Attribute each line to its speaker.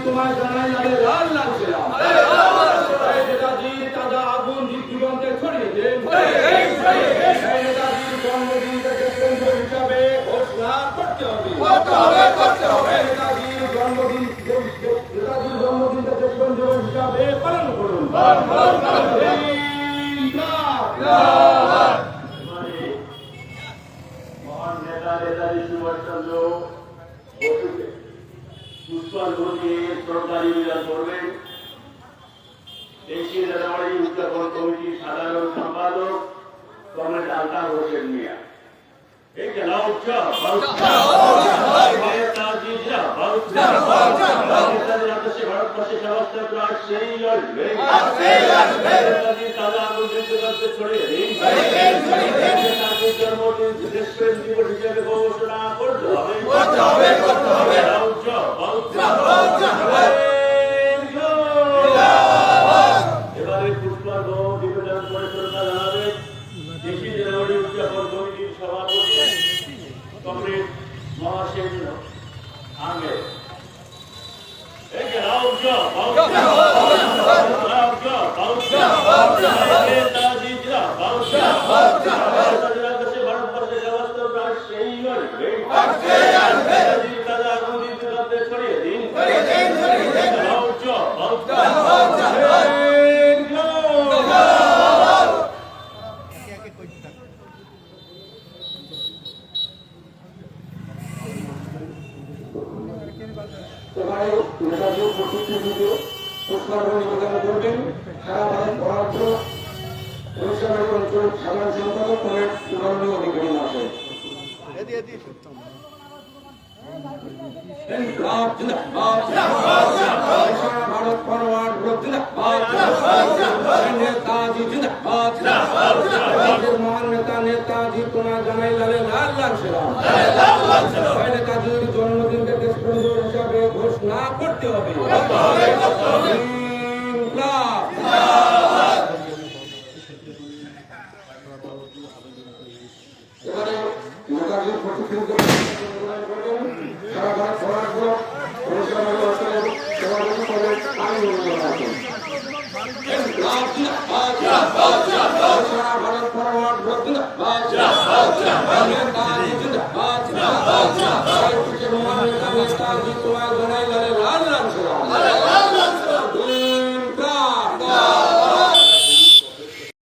Speaker 1: তোমার জানাই লাগে লাল লাল ছিলাম নেতাজির তাজা আগুন জীবনকে ছড়িয়ে দেন নেতাজির জন্মদিনটাকে কেন্দ্র হিসাবে ঘোষণা করতে হবে নেতাজির জন্মদিনটাকে কেন্দ্র হিসাবে পালন করুন। মহান নেতা নেতাজি সুভাষচন্দ্র বসুকে পুষ্পাঞ্জলি সরকারি বিদায় করবেন। 23 জানুয়ারি উদযাপন কমিটির সাধারণ সম্পাদক কমরেড আলতাফ হোসেন মিয়া। এই খেলা উৎসব ভারতবর্ষে সমস্ত প্রাণ সেই লড়বে তাজা আগুন ছড়িয়ে দিন জন্মদিন দেশপ্রেম দিবস হিসেবে ঘোষণা করতে হবে। এবারে পুষ্পার্ঘ নিবেদন করে শ্রদ্ধা জানাবে 23 জানুয়ারি উদযাপন কমিটির সভাপতি কমরেড মহাসেন আহমেদ। ছড়িয়ে দিন এবারে নেতাজি প্রতিনিধিকে পুষ্পার্ঘ নিবেদন করবেন সারা ভারত পরামর্শ অনুষ্ঠানের অঞ্চল সাধারণ সম্পাদক কমরেড সুবর্ণী অধিকারী মহাশয়। ভারত ফরওয়ার্ড গ্রুপ নেতাজি জিন্দাবাদ মহান নেতা নেতাজি তোমার জানাই লালে লাল লাল ছিলাম নেতাজির জন্মদিনকে দেশবন্ধু হিসাবে ঘোষণা করতে হবে। এবারে নেতাজির প্রতিনিধিকে সারা ভারত ফরওয়ার্ড গ্রুপ অনুষ্ঠানের অঞ্চলের সভাপতি কমরেড আমিনুল ইসলাম আছেন। ভারত ফরওয়ার্ড গ্রুপ জিন্দাবাদ